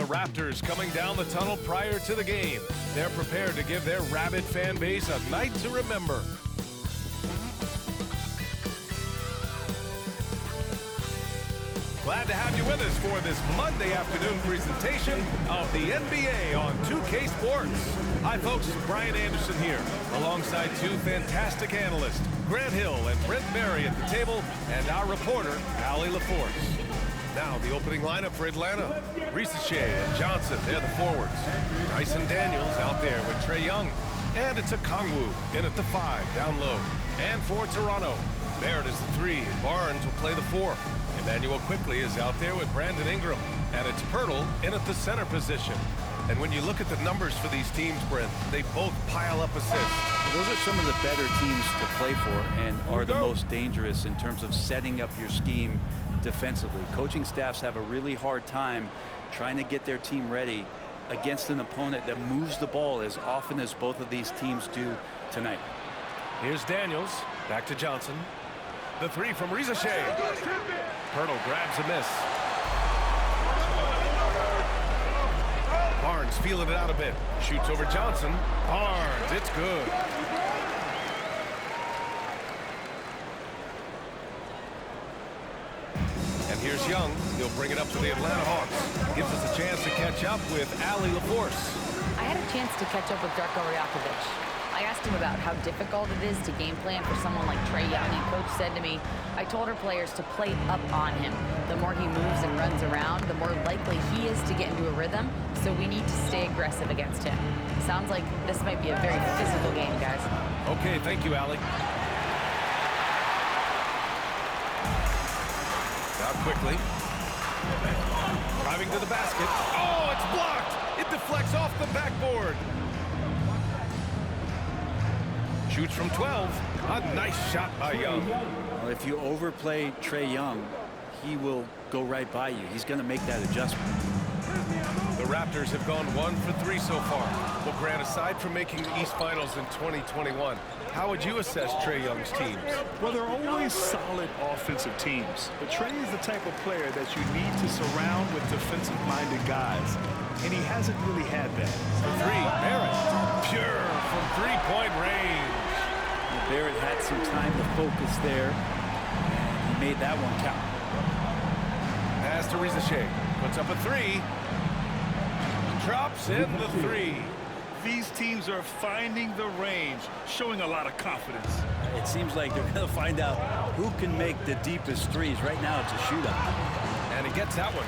Raptors coming down the tunnel prior to the game. They're prepared to give their rabid fan base a night to remember. Glad to have you with us for this Monday afternoon presentation of the NBA on 2K Sports. Hi folks, Brian Anderson here, alongside two fantastic analysts, Grant Hill and Brent Berry at the table, and our reporter, Allie LaForce. Now the opening lineup for Atlanta. Risacher and Johnson, they're the forwards. Bryson Daniels out there with Trae Young. And it's a Kongwu in at the 5, down low. And for Toronto, Barrett is the 3, and Barnes will play the 4. Emmanuel Quickly is out there with Brandon Ingram, and it's Pirtle in at the center position. And when you look at the numbers for these teams, Brent, they both pile up assists. Those are some of the better teams to play for and are the most dangerous in terms of setting up your scheme defensively. Coaching staffs have a really hard time trying to get their team ready against an opponent that moves the ball as often as both of these teams do tonight. Here's Daniels, back to Johnson. The 3 from Risacher. Pirtle grabs a miss. Barnes feeling it out a bit. Shoots over Johnson. Barnes, it's good. And here's Young. He'll bring it up to the Atlanta Hawks. Gives us a chance to catch up with Allie LaForce. I had a chance to catch up with Darko Rajakovic. I asked him about how difficult it is to game plan for someone like Trae Young, and Coach said to me, I told our players to play up on him. The more he moves and runs around, the more likely he is to get into a rhythm, so we need to stay aggressive against him. Sounds like this might be a very physical game, guys. Okay, thank you, Allie. Now Quickly. Driving to the basket. Oh, it's blocked! It deflects off the backboard. Shoots from 12. A nice shot by Young. Well, if you overplay Trae Young, he will go right by you. He's going to make that adjustment. The Raptors have gone 1 for 3 so far. Well, Grant, aside from making the East Finals in 2021, how would you assess Trae Young's teams? Well, they're always solid offensive teams. But Trae is the type of player that you need to surround with defensive-minded guys. And he hasn't really had that. For 3, Barrett. Pure from three-point range. Well, Barrett had some time to focus there, and he made that one count. Pass to Risacher. Puts up a 3. Drops in the 3. These teams are finding the range, showing a lot of confidence. It seems like they're going to find out who can make the deepest threes. Right now, it's a shootout. And he gets that one.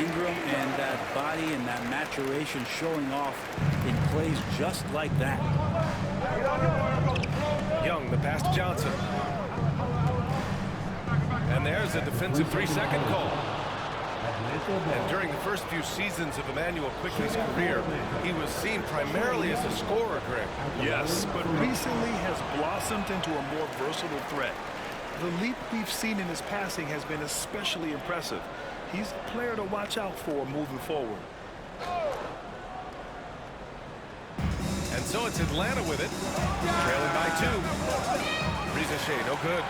Ingram and that body and that maturation showing off in plays just like that. Young, the pass to Johnson. And there's a defensive 3-second call. And during the first few seasons of Emmanuel Quickly's career, he was seen primarily as a scorer, Greg. Yes, but recently has blossomed into a more versatile threat. The leap we've seen in his passing has been especially impressive. He's a player to watch out for moving forward. And so it's Atlanta with it, trailing by 2. Risacher, no good.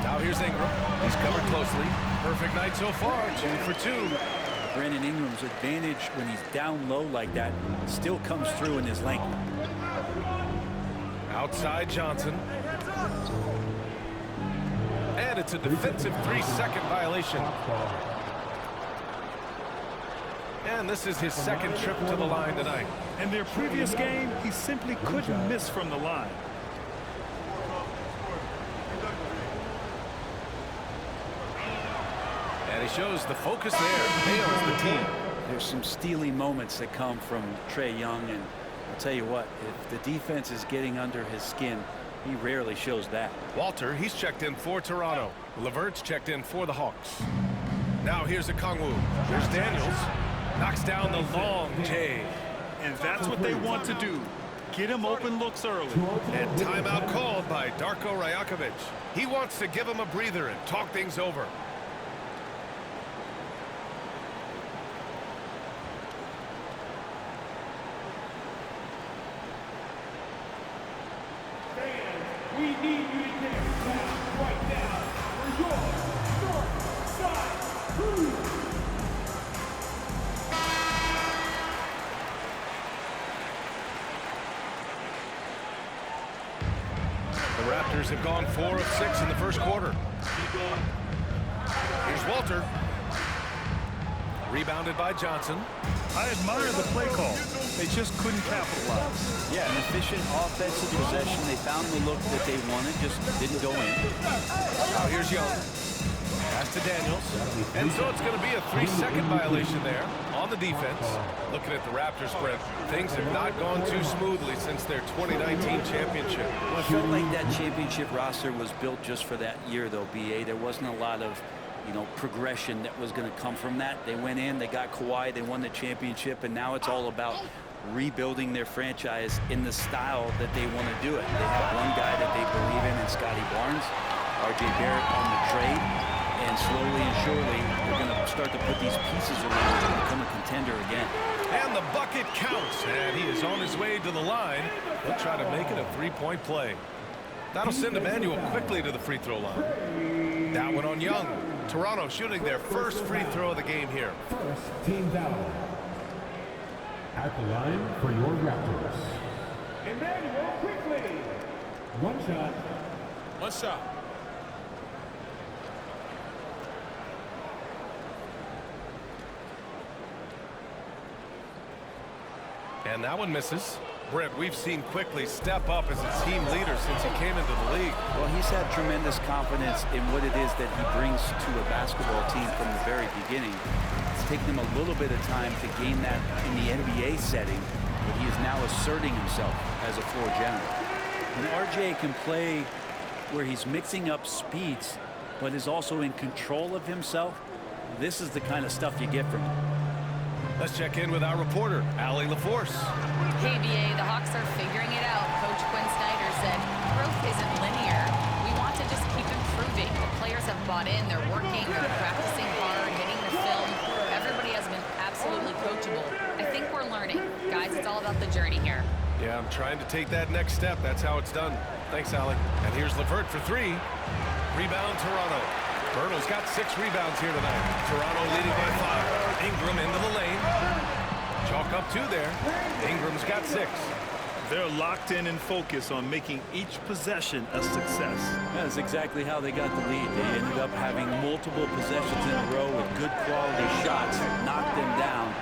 Now here's Ingram. He's covered closely. Perfect night so far, 2 for 2. Brandon Ingram's advantage when he's down low like that still comes through in his length. Outside Johnson. And it's a defensive 3-second violation. And this is his second trip to the line tonight. In their previous game, he simply couldn't miss from the line. And he shows the focus there. Nails the team. There's some steely moments that come from Trae Young, and I'll tell you what, if the defense is getting under his skin, he rarely shows that. Walter, he's checked in for Toronto. Levert's checked in for the Hawks. Now here's a Kongwu. There's Daniels. Knocks down the long J. And that's what they want to do. Get him open looks early. And timeout called by Darko Rajakovic. He wants to give him a breather and talk things over. We need you to get down right now for your North Side Crew. The Raptors have gone 4 of 6 in the first quarter. Here's Walter. Rebounded by Johnson. I admire the play call. They just couldn't capitalize. Yeah, an efficient offensive possession. They found the look that they wanted, just didn't go in. Now here's Young. Pass to Daniels. And so it's going to be a 3-second violation there on the defense. Looking at the Raptors, Brent, things have not gone too smoothly since their 2019 championship. Well, I felt like that championship roster was built just for that year, though, B.A. There wasn't a lot of, progression that was going to come from that. They went in, they got Kawhi, they won the championship, and now it's all about rebuilding their franchise in the style that they want to do it. They have one guy that they believe in Scotty Barnes, R.J. Barrett on the trade, and slowly and surely they're going to start to put these pieces around to become a contender again. And the bucket counts, and he is on his way to the line. He'll try to make it a 3-point play. That'll send Emmanuel quickly to the free throw line. That one on Young. Toronto shooting their first free throw of the game here. First team foul. At the line for your Raptors. Emmanuel quickly. One shot. One shot. And that one misses. Brent, we've seen quickly step up as a team leader since he came into the league. Well, he's had tremendous confidence in what it is that he brings to a basketball team from the very beginning. It's taken him a little bit of time to gain that in the NBA setting, but he is now asserting himself as a floor general. And RJ can play where he's mixing up speeds, but is also in control of himself. This is the kind of stuff you get from him. Let's check in with our reporter, Allie LaForce. Hey, BA, the Hawks are figuring it out. Coach Quinn Snyder said growth isn't linear. We want to just keep improving. The players have bought in. They're working. They're practicing hard, hitting the film. Everybody has been absolutely coachable. I think we're learning. Guys, it's all about the journey here. Yeah, I'm trying to take that next step. That's how it's done. Thanks, Allie. And here's LeVert for 3. Rebound, Toronto. Bertle's got 6 rebounds here tonight. Toronto leading by 5. Ingram into the lane. Chalk up 2 there. Ingram's got 6. They're locked in and focused on making each possession a success. That's exactly how they got the lead. They ended up having multiple possessions in a row with good quality shots, knocked them down.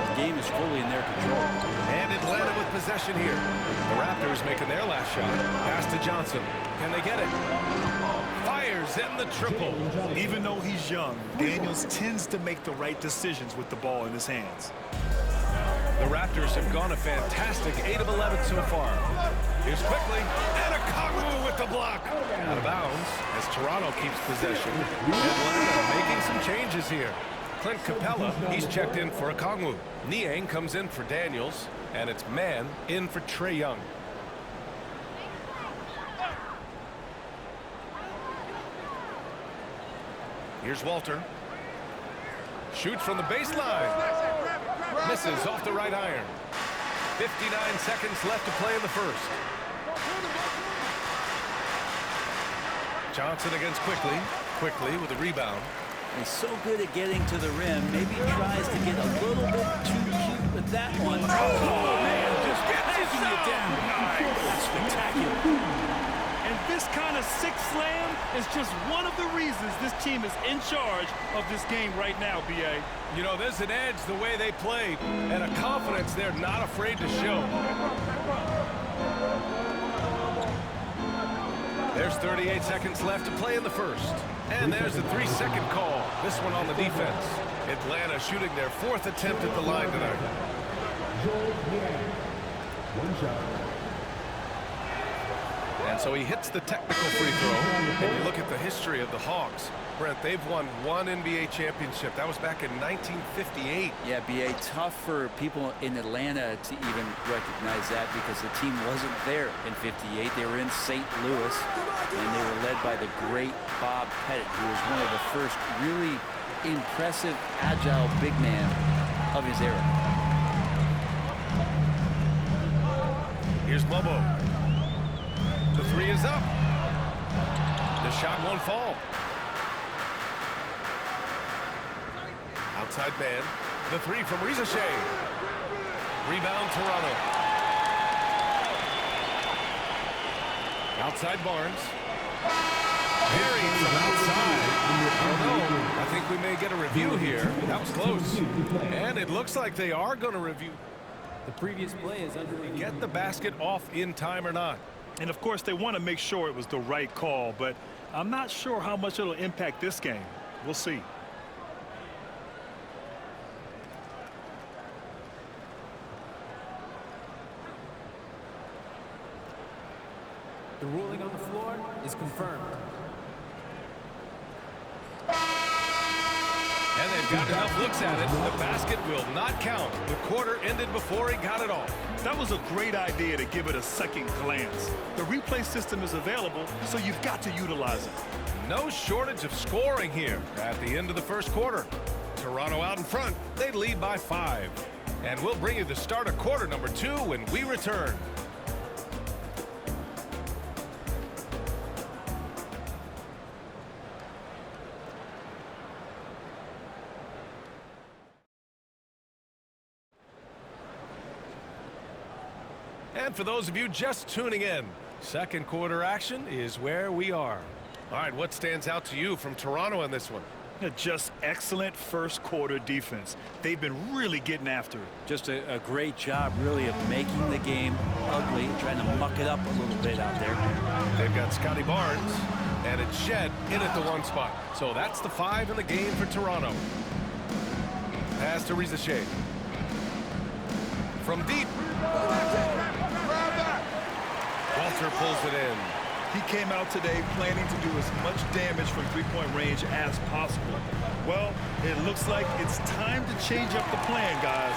The game is fully in their control. And Atlanta with possession here. The Raptors making their last shot. Pass to Johnson. Can they get it? Fires in the triple. Even though he's young, Daniels tends to make the right decisions with the ball in his hands. The Raptors have gone a fantastic 8 of 11 so far. Here's quickly, and a Kongwu with the block. Out of bounds as Toronto keeps possession. Atlanta making some changes here. Clint Capella, he's checked in for a Kongwu. Niang comes in for Daniels, and it's Mann in for Trae Young. Here's Walter. Shoots from the baseline. Misses off the right iron. 59 seconds left to play in the first. Johnson against Quickly. Quickly with a rebound. He's so good at getting to the rim. Maybe tries to get a little bit too cute with that one. Oh, man, just taking it down. That's spectacular. And this kind of sick slam is just one of the reasons this team is in charge of this game right now, B.A. You know, there's an edge the way they play, and a confidence they're not afraid to show. There's 38 seconds left to play in the first. And there's the 3-second call. This one on the defense. Atlanta shooting their 4th attempt at the line tonight. One shot. And so he hits the technical free throw. And you look at the history of the Hawks. Brent, they've won 1 NBA championship. That was back in 1958. Yeah, B.A. tough for people in Atlanta to even recognize that because the team wasn't there in 58. They were in St. Louis, and they were led by the great Bob Pettit, who was one of the first really impressive, agile big man of his era. Here's Bobo. To The three is up. The shot won't fall. Outside man. The three from Rizashea. Rebound Toronto. Outside Barnes. Buried from outside. Oh no, I think we may get a review here. That was close. And it looks like they are going to review. The previous play is under review. Get the basket off in time or not. And of course, they want to make sure it was the right call, but I'm not sure how much it'll impact this game. We'll see. The ruling on the floor is confirmed. And they've got enough looks at it. The basket will not count. The quarter ended before he got it off. That was a great idea to give it a second glance. The replay system is available, so you've got to utilize it. No shortage of scoring here at the end of the first quarter. Toronto out in front. They lead by 5. And we'll bring you the start of quarter number 2 when we return. And for those of you just tuning in, second quarter action is where we are. All right, what stands out to you from Toronto in this one? Just excellent first quarter defense. They've been really getting after it. Just a great job, really, of making the game ugly, trying to muck it up a little bit out there. They've got Scotty Barnes, and it's Shed in at the 1 spot. So that's the 5 in the game for Toronto. Pass to Rizashea. From deep. Walter pulls it in. He came out today planning to do as much damage from three-point range as possible. Well, it looks like it's time to change up the plan, guys.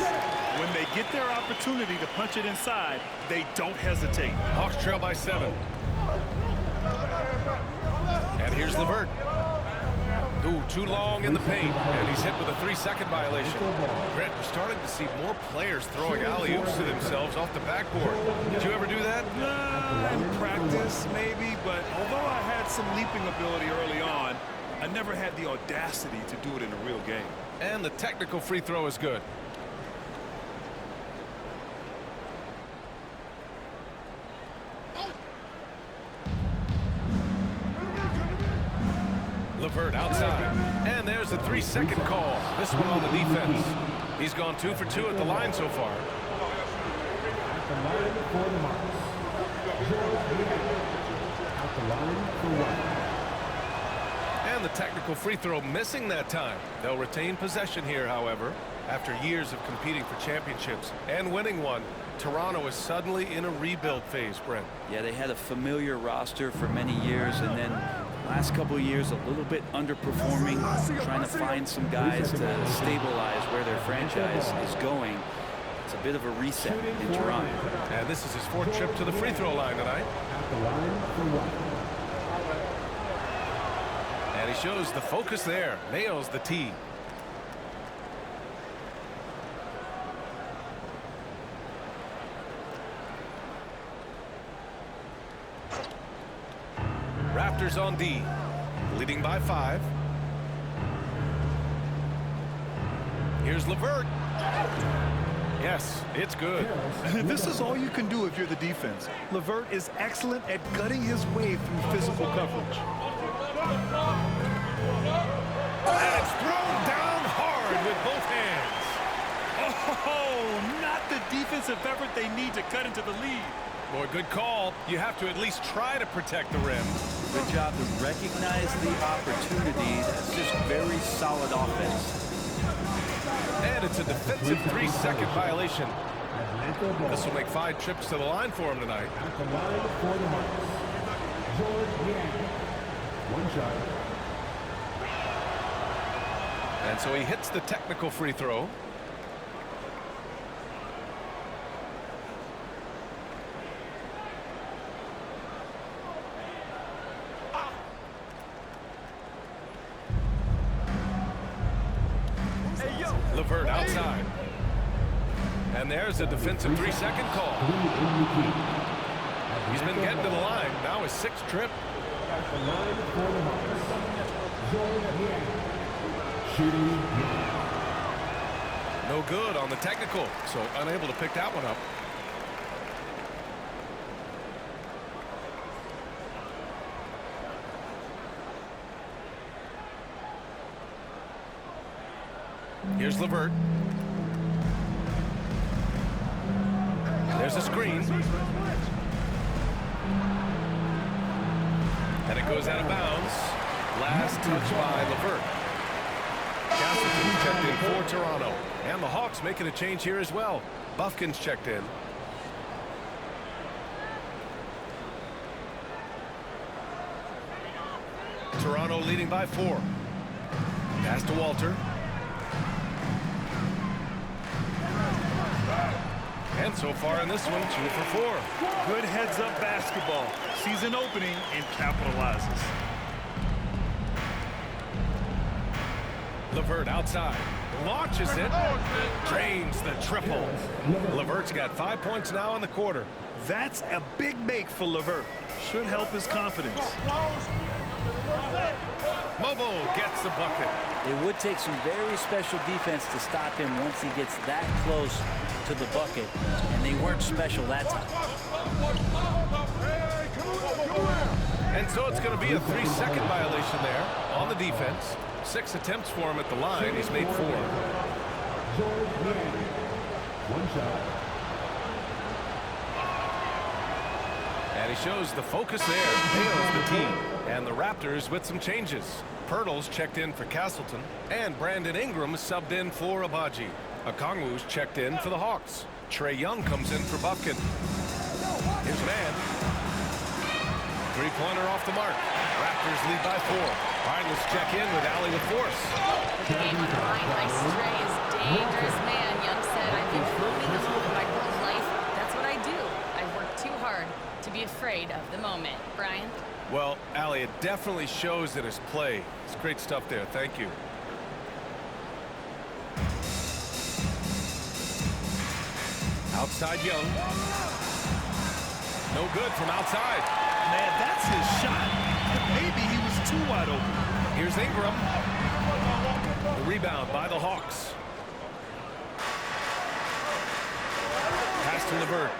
When they get their opportunity to punch it inside, they don't hesitate. Hawks trail by 7. And here's LeVert. Ooh, too long in the paint, and he's hit with a 3-second violation. Brett, we're starting to see more players throwing alley-oops to themselves off the backboard. Did you ever do that? In practice, maybe, but although I had some leaping ability early on, I never had the audacity to do it in a real game. And the technical free throw is good. LeVert outside. And there's a 3-second call. This one on the defense. He's gone 2 for 2 at the line so far. At the line for the Marks. At the line for 1. And the technical free throw missing that time. They'll retain possession here, however. After years of competing for championships and winning one, Toronto is suddenly in a rebuild phase, Brent. Yeah, they had a familiar roster for many years, and then last couple of years a little bit underperforming, trying to find some guys to stabilize where their franchise is going. It's a bit of a reset in Toronto. And this is his 4th trip to the free throw line tonight. At the line for 1. And he shows the focus there. Nails the tee. Raptors on D, leading by 5. Here's LeVert. Yes, it's good. This is all you can do if you're the defense. LeVert is excellent at gutting his way through physical coverage. And it's thrown down hard with both hands. Oh, not the defensive effort they need to cut into the lead. Boy, good call. You have to at least try to protect the rim. Good job to recognize the opportunity. That's just very solid offense. And it's a defensive 3-second violation. This will make 5 trips to the line for him tonight. At the line for the Marks. George Yang. 1 shot. And so he hits the technical free throw. LeVert outside. And there's a defensive 3-second call. He's been getting to the line. Now his 6th trip. At the line for the Hawks, shooting. No good on the technical, so unable to pick that one up. Here's LeVert. There's a screen. And it goes out of bounds. Last touch by LeVert. Castleton checked in for Toronto. And the Hawks making a change here as well. Buffkin's checked in. Toronto leading by 4. Pass to Walter. And so far in this one, 2 for 4. Good heads-up basketball. Sees an opening and capitalizes. LeVert outside. Launches it. Drains the triple. LeVert's got 5 points now in the quarter. That's a big make for LeVert. Should help his confidence. Mobo gets the bucket. It would take some very special defense to stop him once he gets that close to the bucket, and they weren't special that time. And so it's going to be a 3-second violation there on the defense. 6 attempts for him at the line. He's made 4. One shot. And he shows the focus there. Nails the team. And the Raptors with some changes. Pirtle's checked in for Castleton. And Brandon Ingram subbed in for Abaji. Okongwu's checked in for the Hawks. Trae Young comes in for Buffkin. Here's man. 3-pointer off the mark. Raptors lead by 4. All right, let's check in with Allie LaForce. With the game on the line, Ice Trae is dangerous man. Young said, I've been holding the hoop my whole life. That's what I do. I work too hard to be afraid of the moment. Brian? Well, Allie, it definitely shows in his play. It's great stuff there. Thank you. Outside Young. No good from outside. Man, that's his shot. Maybe he was too wide open. Here's Ingram. The rebound by the Hawks. Pass to LeVert.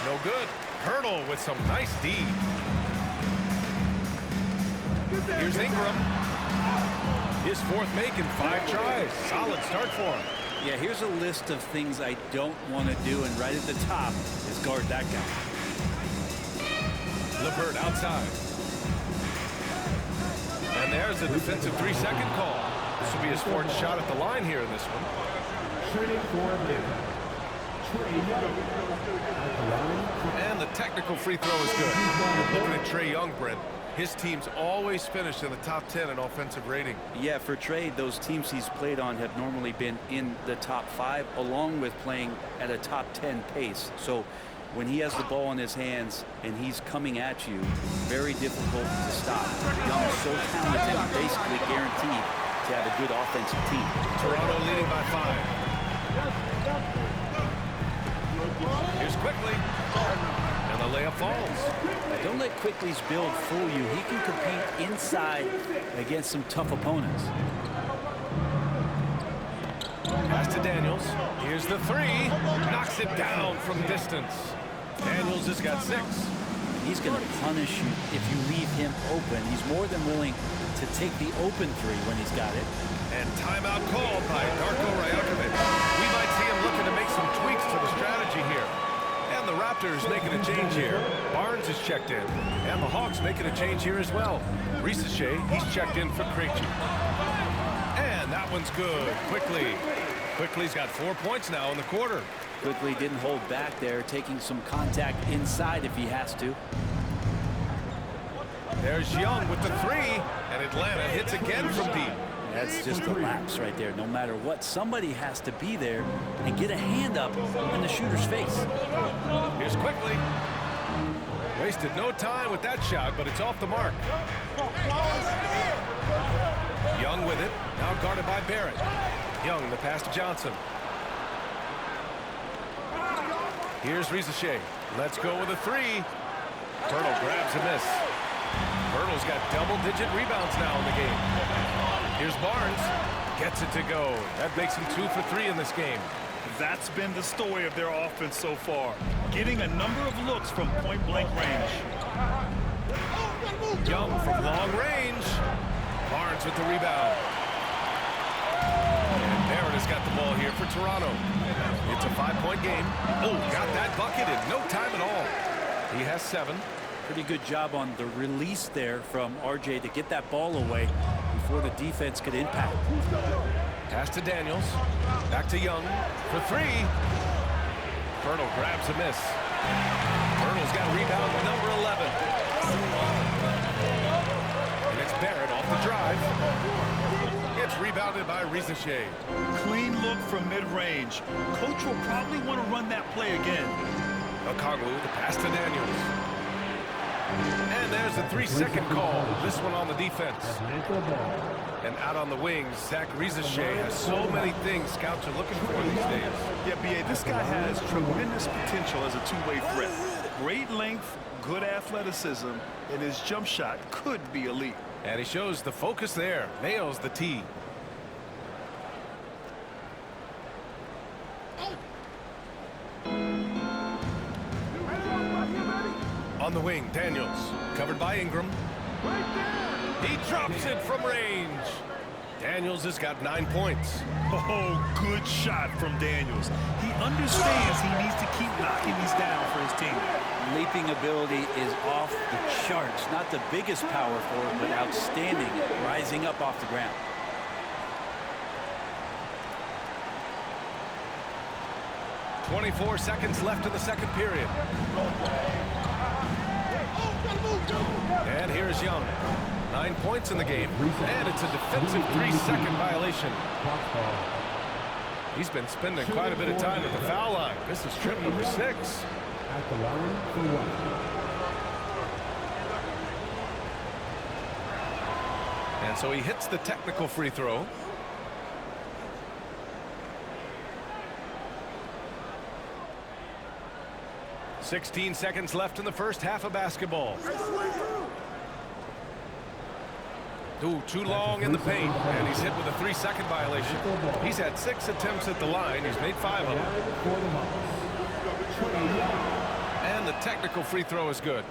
No good. Hurdle with some nice D. Here's Ingram. His 4th make in 5 tries. Solid start for him. Yeah, here's a list of things I don't want to do, and right at the top is guard that guy. LeVert outside. And there's a defensive 3-second call. This will be his 4th shot at the line here in this one. Shooting for him. Trae Young. At the line. And the technical free throw is good. Looking at Trae Young, Brent. His teams always finish in the top 10 in offensive rating. Yeah, for Trae, those teams he's played on have normally been in the top 5, along with playing at a top 10 pace. So when he has the ball in his hands and he's coming at you, very difficult to stop. Young is so talented, basically guaranteed to have a good offensive team. Toronto leading by 5. Here's Quickly. And the layup falls. Don't let Quickly's build fool you. He can compete inside against some tough opponents. Pass to Daniels. Here's the 3. Knocks it down from distance. Daniels has got 6. He's going to punish you if you leave him open. He's more than willing to take the open 3 when he's got it. And timeout called by Darko Rajakovic. We might see him looking to make some tweaks to the strategy here. And the Raptors making a change here. Barnes is checked in. And the Hawks making a change here as well. Risache, he's checked in for Krejci. And that one's good. Quickly's got 4 points now in the quarter. Quickly didn't hold back there, taking some contact inside if he has to. There's Young with the 3. And Atlanta hits again from deep. That's just a lapse right there. No matter what, somebody has to be there and get a hand up in the shooter's face. Here's Quickly. Wasted no time with that shot, but it's off the mark. Young with it. Now guarded by Barrett. Young, the pass to Johnson. Here's Risache. Let's go with a three. Hurdle grabs a miss. Hurdle's got double-digit rebounds now in the game. Here's Barnes. Gets it to go. That makes him 2 for 3 in this game. That's been the story of their offense so far. Getting a number of looks from point-blank range. Young from long range. Barnes with the rebound. And Barrett has got the ball here for Toronto. It's a 5-point game. Oh, got that bucket in no time at all. He has 7. Pretty good job on the release there from RJ to get that ball away before the defense could impact. Pass to Daniels. Back to Young for 3. Hurdle grabs a miss. Hurdle's got rebound number 11. And it's Barrett off the drive. It's rebounded by Rizachet. Clean look from mid-range. Coach will probably want to run that play again. Okongwu, the pass to Daniels. And there's a 3-second call. This one on the defense. And out on the wings, Zach Rizachet has so many things scouts are looking for these days. Yeah, B.A., this guy has tremendous potential as a two-way threat. Great length, good athleticism, and his jump shot could be elite. And he shows the focus there. Nails the tee. On the wing, Daniels. Covered by Ingram. He drops it from range. Daniels has got 9 points. Oh, good shot from Daniels. He understands he needs to keep knocking these down for his team. Leaping ability is off the charts. Not the biggest power forward, but outstanding at rising up off the ground. .24 seconds left in the second period. And here's Young. 9 points in the game. And it's a defensive 3-second violation. He's been spending quite a bit of time at the foul line. This is trip number 6. At the line for 1. And so he hits the technical free throw. .16 seconds left in the first half of basketball. Ooh, too long in the paint, and he's hit with a 3-second violation. He's had 6 attempts at the line. He's made 5 of them. And the technical free throw is good.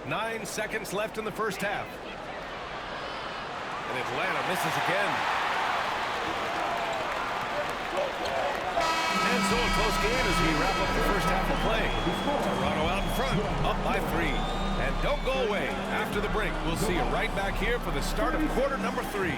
.9 seconds left in the first half. And Atlanta misses again. And so a close game as we wrap up the first half of play. Toronto out in front, up by 3. And don't go away. After the break, we'll see you right back here for the start of quarter number 3.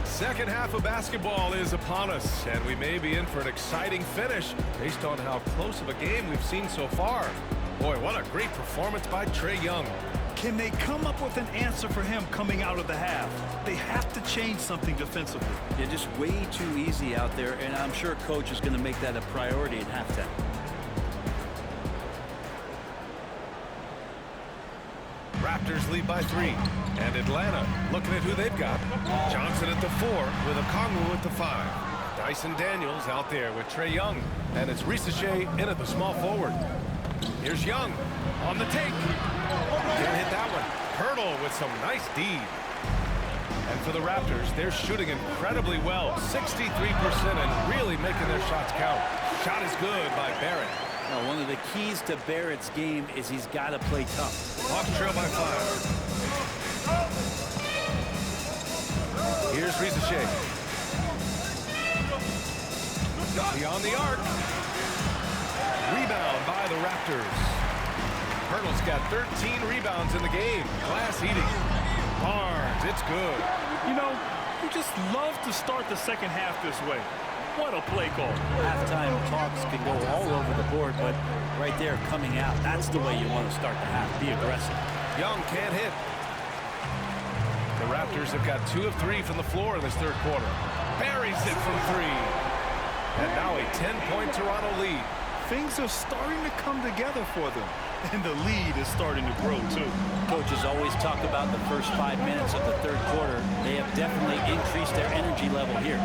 Second half of basketball is upon us, and we may be in for an exciting finish based on how close of a game we've seen so far. Boy, what a great performance by Trae Young. Can they come up with an answer for him coming out of the half? They have to change something defensively. They're just way too easy out there, and I'm sure coach is going to make that a priority at halftime. Raptors lead by 3. And Atlanta looking at who they've got. Johnson at the 4 with Okongwu at the 5. Dyson Daniels out there with Trae Young. And it's Rizachet in at the small forward. Here's Young on the take. Can't hit that one. Hurdle with some nice D. And for the Raptors, they're shooting incredibly well. 63% and really making their shots count. Shot is good by Barrett. Now, one of the keys to Barrett's game is he's got to play tough. Hawks trail by 5. Here's Ricochet. Beyond the arc. Rebound by the Raptors. Hurdle's got 13 rebounds in the game. Glass eating. Barnes, it's good. You know, you just love to start the second half this way. What a play call. Halftime talks can go all over the board, but right there coming out, that's the way you want to start the half. Be aggressive. Young can't hit. The Raptors have got 2 of 3 from the floor in this third quarter. Buries it from 3. And now a 10-point Toronto lead. Things are starting to come together for them. And the lead is starting to grow, too. Coaches always talk about the first 5 minutes of the third quarter. They have definitely increased their energy level here.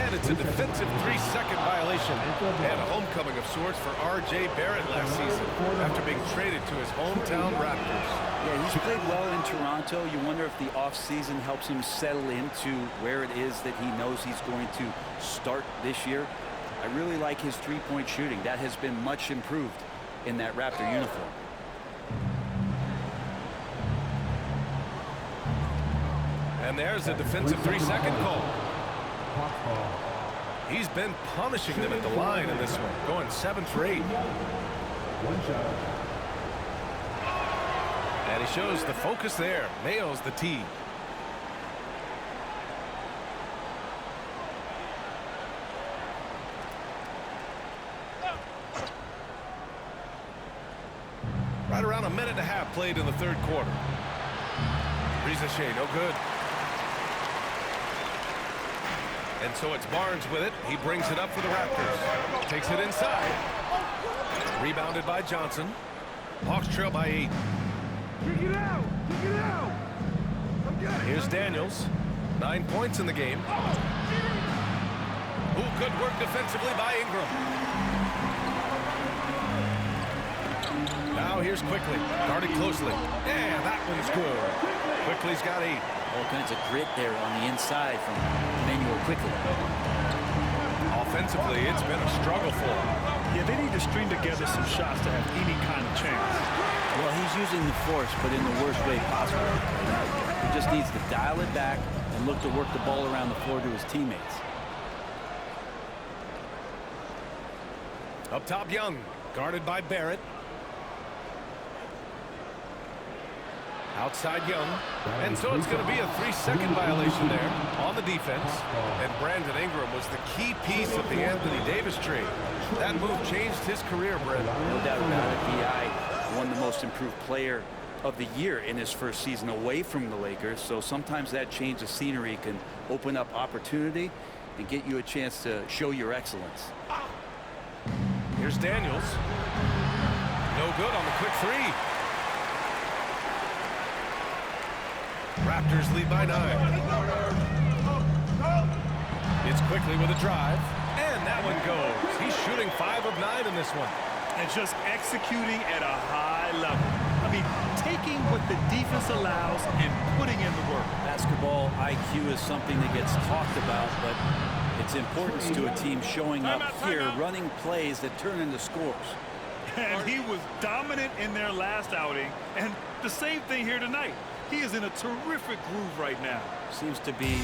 And it's a defensive 3-second violation. And a homecoming of sorts for R.J. Barrett last season after being traded to his hometown Raptors. Yeah, he's played well in Toronto. You wonder if the offseason helps him settle into where it is that he knows he's going to start this year. I really like his three-point shooting. That has been much improved in that Raptor uniform. And there's a defensive 3-second call. He's been punishing them at the line in this one, going 7 for 8. One shot. And he shows the focus there, nails the tee. Right around a minute and a half played in the third quarter. Ricochet, no good. And so it's Barnes with it. He brings it up for the Raptors. Takes it inside. Rebounded by Johnson. Hawks trail by 8. Here's Daniels. 9 points in the game. Ooh, good work defensively by Ingram. Now here's Quickly, guarded closely. Yeah, that one's good. Quickly's got 8. All kinds of grit there on the inside from Emmanuel Quickly. Offensively, it's been a struggle for him. Yeah, they need to string together some shots to have any kind of chance. Well, he's using the force, but in the worst way possible. He just needs to dial it back and look to work the ball around the floor to his teammates. Up top, Young, guarded by Barrett. Outside Young. And so it's going to be a 3-second violation there on the defense. And Brandon Ingram was the key piece of the Anthony Davis trade. That move changed his career, Brent. No doubt about it. B.I. won the most improved player of the year in his first season away from the Lakers. So sometimes that change of scenery can open up opportunity and get you a chance to show your excellence. Here's Daniels. No good on the quick 3. Raptors lead by 9. It's Quickly with a drive, and that one goes. He's shooting 5 of 9 in this one. And just executing at a high level. I mean, taking what the defense allows and putting in the work. Basketball IQ is something that gets talked about, but its importance to a team showing up here, running plays that turn into scores. And he was dominant in their last outing, and the same thing here tonight. He is in a terrific groove right now. Seems to be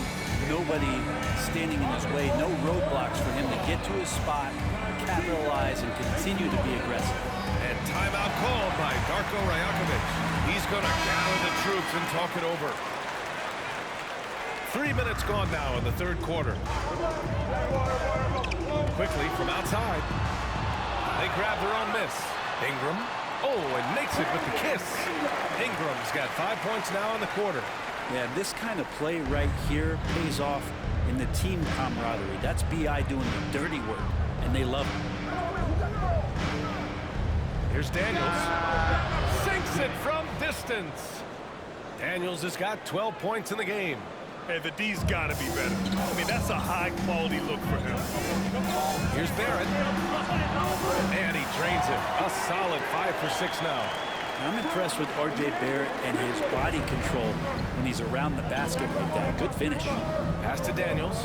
nobody standing in his way, no roadblocks for him to get to his spot, capitalize, and continue to be aggressive. And timeout called by Darko Rajakovic. He's going to gather the troops and talk it over. 3 minutes gone now in the third quarter. Quickly from outside. They grab their own miss. Ingram. Oh, and makes it with the kiss. Ingram's got 5 points now in the quarter. Yeah, this kind of play right here pays off in the team camaraderie. That's B.I. doing the dirty work, and they love it. Here's Daniels. Sinks it from distance. Daniels has got 12 points in the game. Hey, the D's got to be better. I mean, that's a high-quality look for him. Here's Barrett. And he drains it. A solid 5 for 6 now. I'm impressed with R.J. Barrett and his body control when he's around the basket like that. Good finish. Pass to Daniels.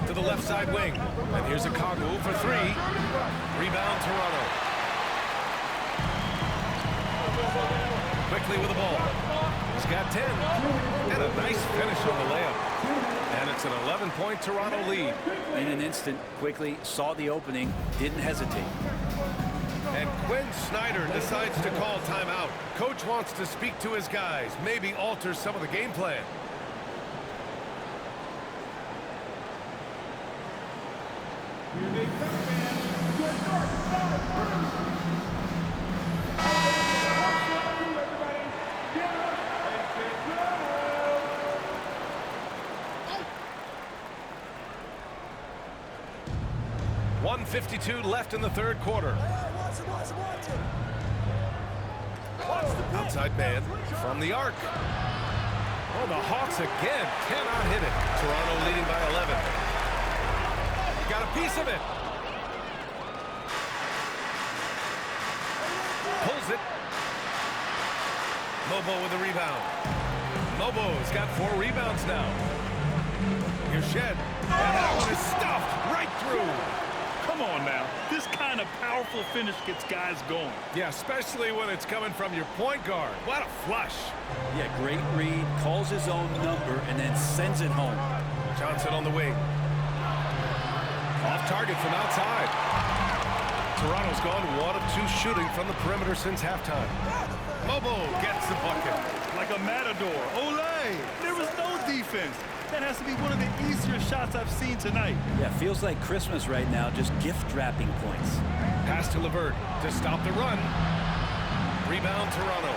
To the left side wing. And here's a Kagu for three. Rebound, Toronto. Quickly with the ball. He's got 10. And a nice finish on the layup. And it's an 11-point Toronto lead. In an instant, quickly saw the opening, didn't hesitate. And Quinn Snyder decides to call timeout. Coach wants to speak to his guys, maybe alter some of the game plan. .152 left in the third quarter. Outside man from the arc. Oh, the Hawks again cannot hit it. Toronto leading by 11. Got a piece of it. Pulls it. Mobo with the rebound. Mobo's got 4 rebounds now. Here's Shed. And that one is stuffed right through. Come on now. This kind of powerful finish gets guys going. Yeah, especially when it's coming from your point guard. What a flush. Yeah, great read, calls his own number, and then sends it home. Johnson on the wing. Off target from outside. Toronto's gone 1 of 2 shooting from the perimeter since halftime. Mobo gets the bucket. Like a matador. Olay! There was no defense. That has to be one of the easier shots I've seen tonight. Yeah, feels like Christmas right now, just gift wrapping points. Pass to LeVert to stop the run. Rebound, Toronto.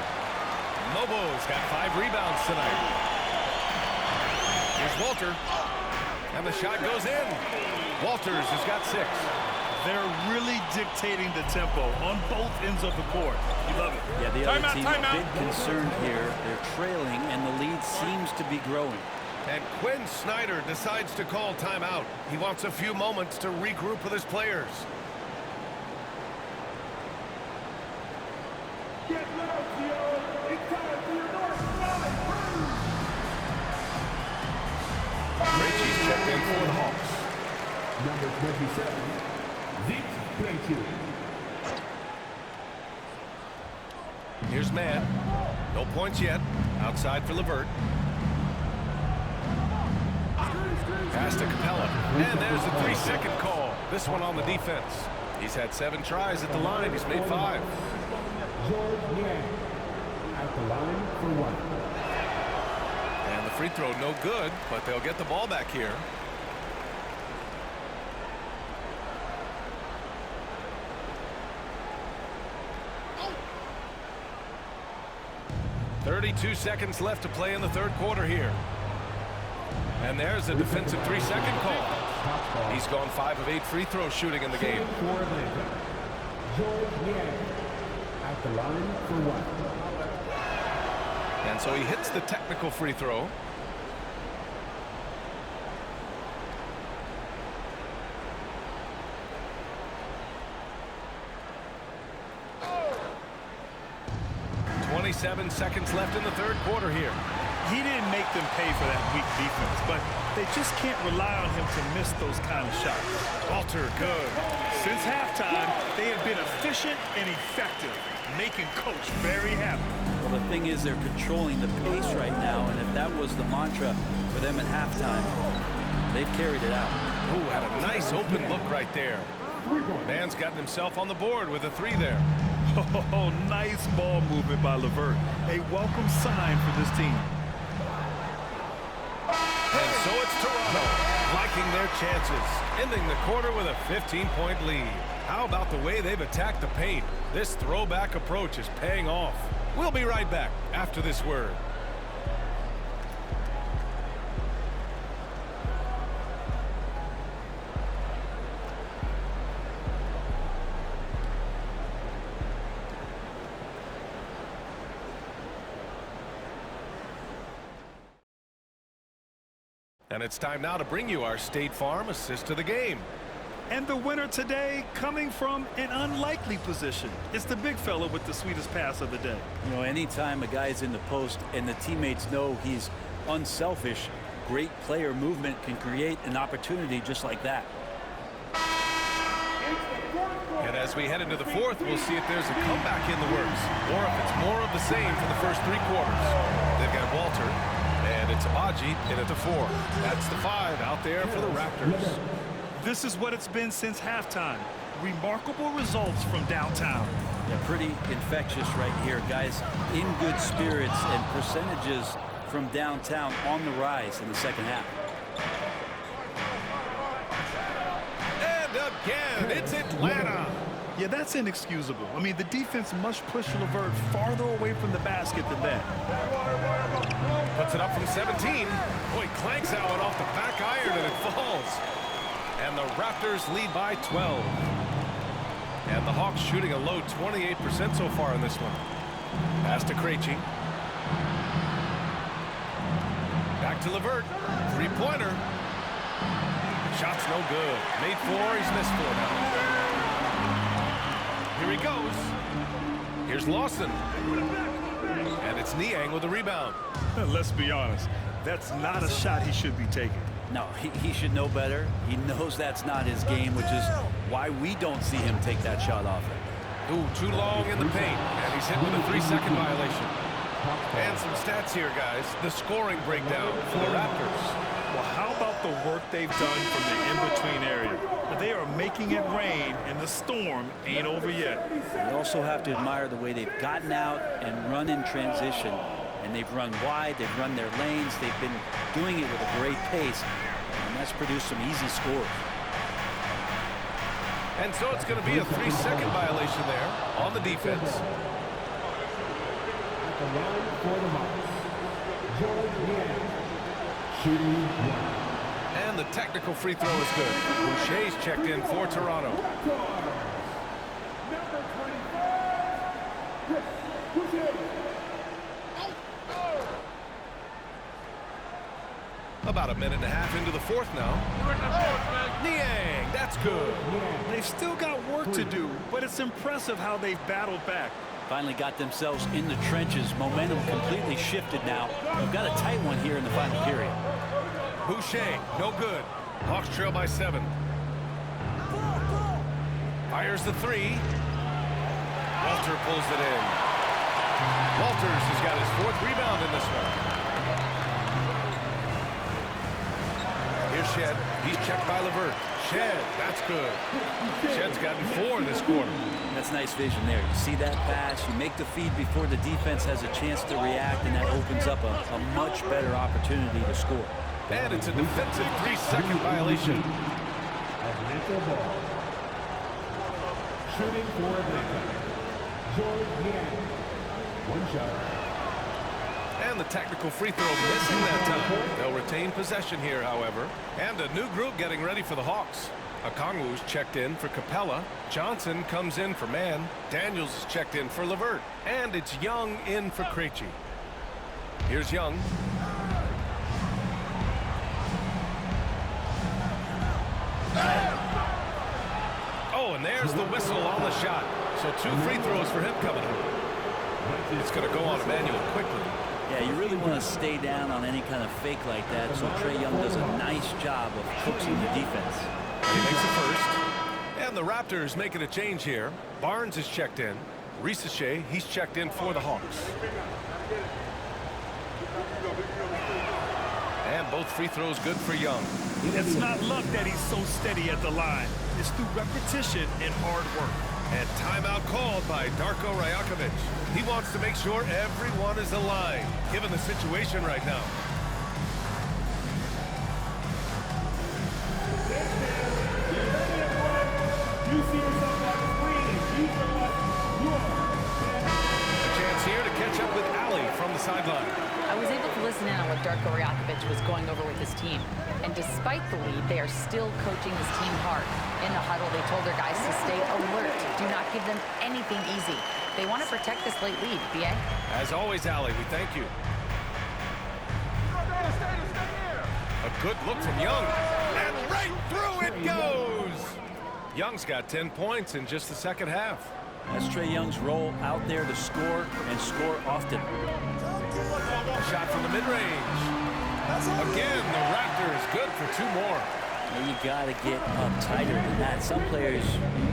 Mobo's got 5 rebounds tonight. Here's Walter. And the shot goes in. Walters has got 6. They're really dictating the tempo on both ends of the court. You love it. Yeah, the other team big concern here. They're trailing, and the lead seems to be growing. And Quinn Snyder decides to call timeout. He wants a few moments to regroup with his players. Richie's checked in for the Hawks. Number 27, DEVIINGAMINGPENDER. Here's Mann. No points yet. Outside for LeVert. Pass to Capella. And there's a 3-second call. This one on the defense. He's had 7 tries at the line. He's made 5. At the line for 1. And the free throw no good, but they'll get the ball back here. .32 seconds left to play in the third quarter here. And there's a defensive 3-second call. He's gone 5 of 8 free throw shooting in the game. At the line for 1. And so he hits the technical free throw. .27 seconds left in the third quarter here. He didn't make them pay for that weak defense, but they just can't rely on him to miss those kind of shots. Walter, good. Since halftime, they have been efficient and effective, making Coach very happy. Well, the thing is, they're controlling the pace right now, and if that was the mantra for them at halftime, they've carried it out. Ooh, had a nice open look right there. Mann's gotten himself on the board with a 3 there. Oh, nice ball movement by LeVert. A welcome sign for this team. And so it's Toronto liking their chances, ending the quarter with a 15-point lead. How about the way they've attacked the paint? This throwback approach is paying off. We'll be right back after this word. And it's time now to bring you our State Farm assist to the game. And the winner today coming from an unlikely position. It's the big fella with the sweetest pass of the day. You know, anytime a guy's in the post and the teammates know he's unselfish, great player movement can create an opportunity just like that. And as we head into the fourth, we'll see if there's a comeback in the works or if it's more of the same for the first 3 quarters. They've got Walter, and it's Aji in at the 4. That's the 5 out there for the Raptors. This is what it's been since halftime. Remarkable results from downtown. Yeah, pretty infectious right here, guys. In good spirits and percentages from downtown on the rise in the second half. And again, it's Atlanta. Yeah, that's inexcusable. I mean, the defense must push LeVert farther away from the basket than that. Puts it up from 17. Boy, clanks that one off the back iron and it falls. And the Raptors lead by 12. And the Hawks shooting a low 28% so far in this one. Pass to Krejci. Back to LeVert. 3-pointer. Shot's no good. Made 4, he's missed 4 now. Here he goes. Here's Lawson. And it's Niang with the rebound. Let's be honest. That's not a shot he should be taking. No, he should know better. He knows that's not his game, which is why we don't see him take that shot often. Ooh, too long in the paint. And he's hit with a 3-second violation. And some stats here, guys. The scoring breakdown for the Raptors. Well, how about the work they've done from the in-between area? They are making it rain, and the storm ain't over yet. You also have to admire the way they've gotten out and run in transition. And they've run wide, they've run their lanes, they've been doing it with a great pace, and that's produced some easy scores. And so it's going to be a 3-second violation there on the defense. At the line for the Hawks, Niang, shooting 1. And the technical free throw is good. Boucher's checked in for Toronto. Number 25, Boucher. About a minute and a half into the fourth now. Niang, that's good. They've still got work to do, but it's impressive how they've battled back. Finally got themselves in the trenches. Momentum completely shifted now. We've got a tight one here in the final period. Boucher, no good. Hawks trail by 7. Fires the 3. Walter pulls it in. Walters has got his 4th rebound in this one. Here's Shed. He's checked by LeVert. Shed, that's good. Shed's gotten 4 this quarter. That's nice vision there. You see that pass, you make the feed before the defense has a chance to react, and that opens up a much better opportunity to score. And it's a defensive 3-second violation. Atlanta ball. Shooting for Atlanta, Niang. 1 shot. And the technical free throw missing that time. They'll retain possession here, however. And a new group getting ready for the Hawks. Okongwu's checked in for Capella. Johnson comes in for Mann. Daniels is checked in for LeVert. And it's Young in for Krejci. Here's Young. Oh, and there's the whistle on the shot. So 2 free throws for him coming up. It's going to go on Emmanuel quickly. Yeah, you really want to stay down on any kind of fake like that, so Trae Young does a nice job of coaxing the defense. He makes it first. And the Raptors making a change here. Barnes is checked in. Risache, he's checked in for the Hawks. And both free throws good for Young. It's not luck that he's so steady at the line. It's through repetition and hard work. And timeout called by Darko Rajakovic. He wants to make sure everyone is aligned, given the situation right now. A chance here to catch up with Ali from the sideline. I was able to listen in on what Darko Rajakovic was going over with his team. And despite the lead, they are still coaching this team hard. In the huddle, they told their guys to stay alert. Do not give them anything easy. They want to protect this late lead, B.A. As always, Ali, we thank you. A good look from Young. And right through it goes! Young's got 10 points in just the second half. That's Trae Young's role out there to score and score often. A shot from the mid-range. Again, the Raptors good for 2 more. You got to get up tighter than that. Some players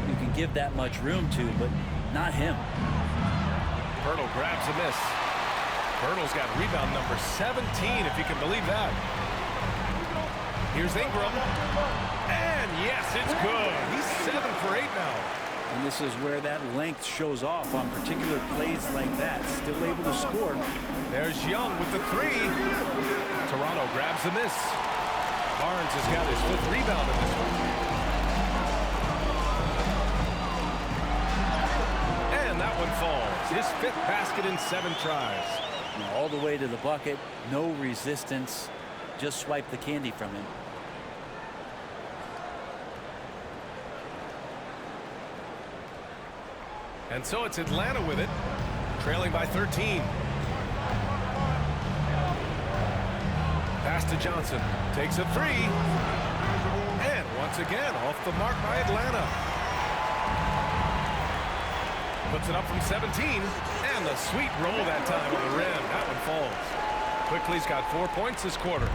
you can give that much room to, but not him. Pirtle grabs a miss. Pirtle's got rebound number 17, if you can believe that. Here's Ingram. And yes, it's good. He's 7 for 8 now. And this is where that length shows off on particular plays like that. Still able to score. There's Young with the 3. Toronto grabs the miss. Barnes has got his 5th rebound in this one. And that one falls. His 5th basket in 7 tries. All the way to the bucket. No resistance. Just swipe the candy from him. And so it's Atlanta with it, trailing by 13. Pass to Johnson, takes a 3. And once again, off the mark by Atlanta. Puts it up from 17. And the sweet roll that time on the rim. That one falls. Quickly's got 4 points this quarter.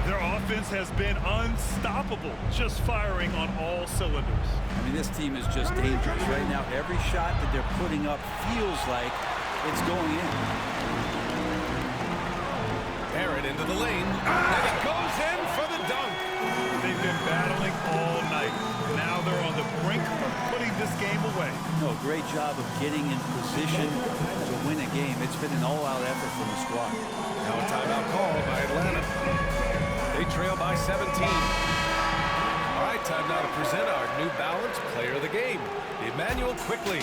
Their offense has been unstoppable, just firing on all cylinders. I mean, this team is just dangerous right now. Every shot that they're putting up feels like it's going in. Barrett into the lane, and it goes in for the dunk. They've been battling all night. Now they're on the brink of putting this game away. No, great job of getting in position to win a game. It's been an all-out effort from the squad. Now a timeout call by Atlanta. They trail by 17. All right, time now to present our New Balance Player of the Game, Emmanuel Quickly.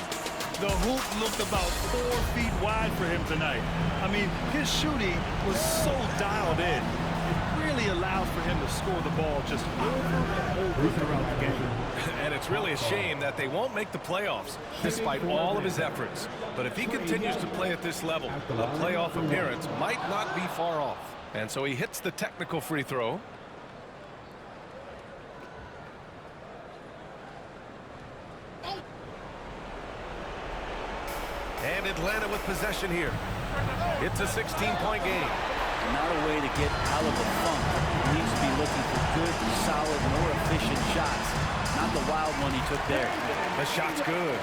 The hoop looked about 4 feet wide for him tonight. I mean, his shooting was so dialed in. It really allowed for him to score the ball just over and over throughout the game. And it's really a shame that they won't make the playoffs despite all of his efforts. But if he continues to play at this level, a playoff appearance might not be far off. And so he hits the technical free throw. And Atlanta with possession here. It's a 16-point game. Not a way to get out of the funk. He needs to be looking for good, solid, more efficient shots. Not the wild one he took there. The shot's good.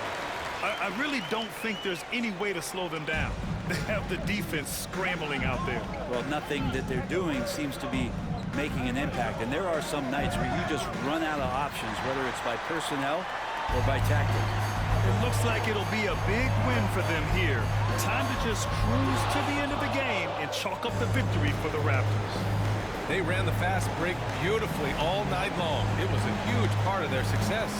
I really don't think there's any way to slow them down. They have the defense scrambling out there. Well, nothing that they're doing seems to be making an impact. And there are some nights where you just run out of options, whether it's by personnel or by tactics. It looks like it'll be a big win for them here. Time to just cruise to the end of the game and chalk up the victory for the Raptors. They ran the fast break beautifully all night long. It was a huge part of their success.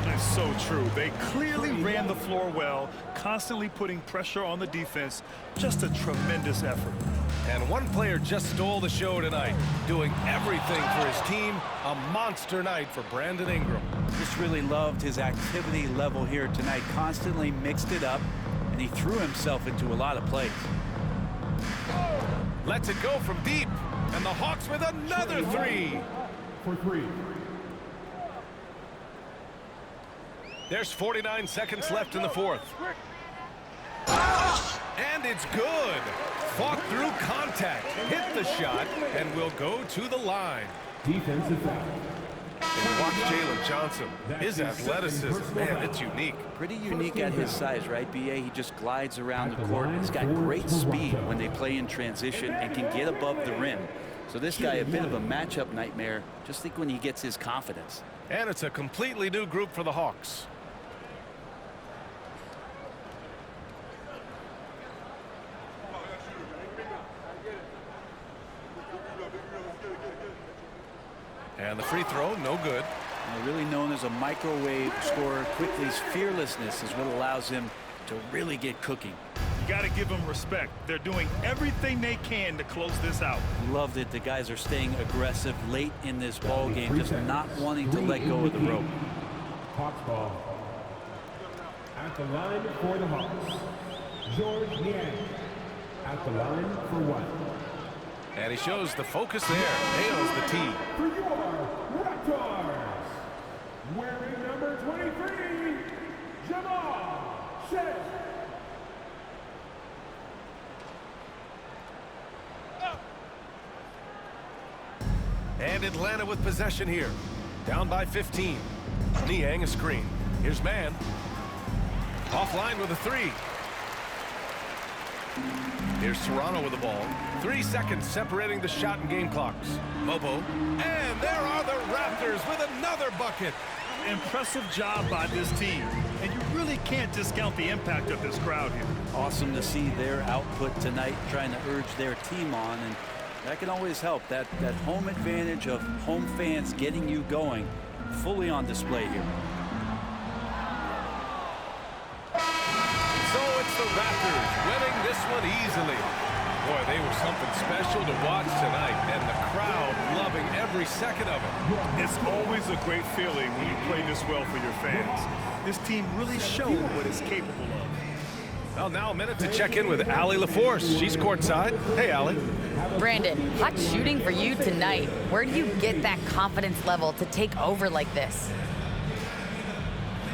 It's so true. They clearly ran the floor well, constantly putting pressure on the defense. Just a tremendous effort. And one player just stole the show tonight, doing everything for his team. A monster night for Brandon Ingram. Just really loved his activity level here tonight. Constantly mixed it up, and he threw himself into a lot of plays. Lets it go from deep, and the Hawks with another 3. For 3. There's 49 seconds left in the 4th. And it's good. Fought through contact, hit the shot, and will go to the line. Defensive foul. And watch Jalen Johnson. His athleticism, man, it's unique. Pretty unique at his size, right, B.A.? He just glides around the court. He's got great speed when they play in transition and can get above the rim. So this guy, a bit of a matchup nightmare. Just think when he gets his confidence. And it's a completely new group for the Hawks. And the free throw, no good. Really known as a microwave scorer, Quickly's fearlessness is what allows him to really get cooking. You got to give them respect. They're doing everything they can to close this out. Loved it. The guys are staying aggressive late in this ball game, just not wanting to let go of the rope. Hawks ball. At the line for the Hawks, George Niang. At the line for 1. And he shows the focus there. Nails the tee. For your Raptors, wearing number 23, Jamal Shead. right, Atlanta with possession here. Down by 15. Niang a screen. Here's Man. Offline with a three. Here's Toronto with the ball. 3 seconds separating the shot and game clocks. Mobo. And there are the Raptors with another bucket. Impressive job by this team. And you really can't discount the impact of this crowd here. Awesome to see their output tonight, trying to urge their team on, and that can always help. That home advantage of home fans getting you going, fully on display here. So it's the Raptors winning this one easily. Boy, they were something special to watch tonight, and the crowd loving every second of it. It's always a great feeling when you play this well for your fans. This team really showed what it's capable of. Well, now a minute to check in with Allie LaForce. She's courtside. Hey, Allie. Brandon, hot shooting for you tonight. Where do you get that confidence level to take over like this?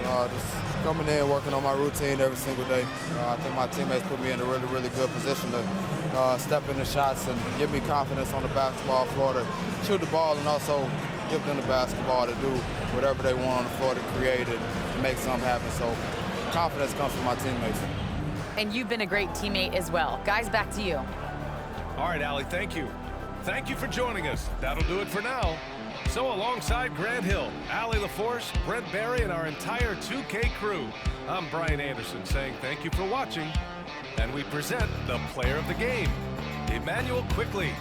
Just coming in, working on my routine every single day. I think my teammates put me in a really, really good position to step in the shots and give me confidence on the basketball floor to shoot the ball, and also give them the basketball to do whatever they want on the floor to create it and make something happen. So confidence comes from my teammates. And you've been a great teammate as well. Guys, back to you. All right, Allie, thank you. Thank you for joining us. That'll do it for now. So alongside Grant Hill, Allie LaForce, Brent Barry, and our entire 2K crew, I'm Brian Anderson saying thank you for watching. And we present the player of the game, Emmanuel Quickley.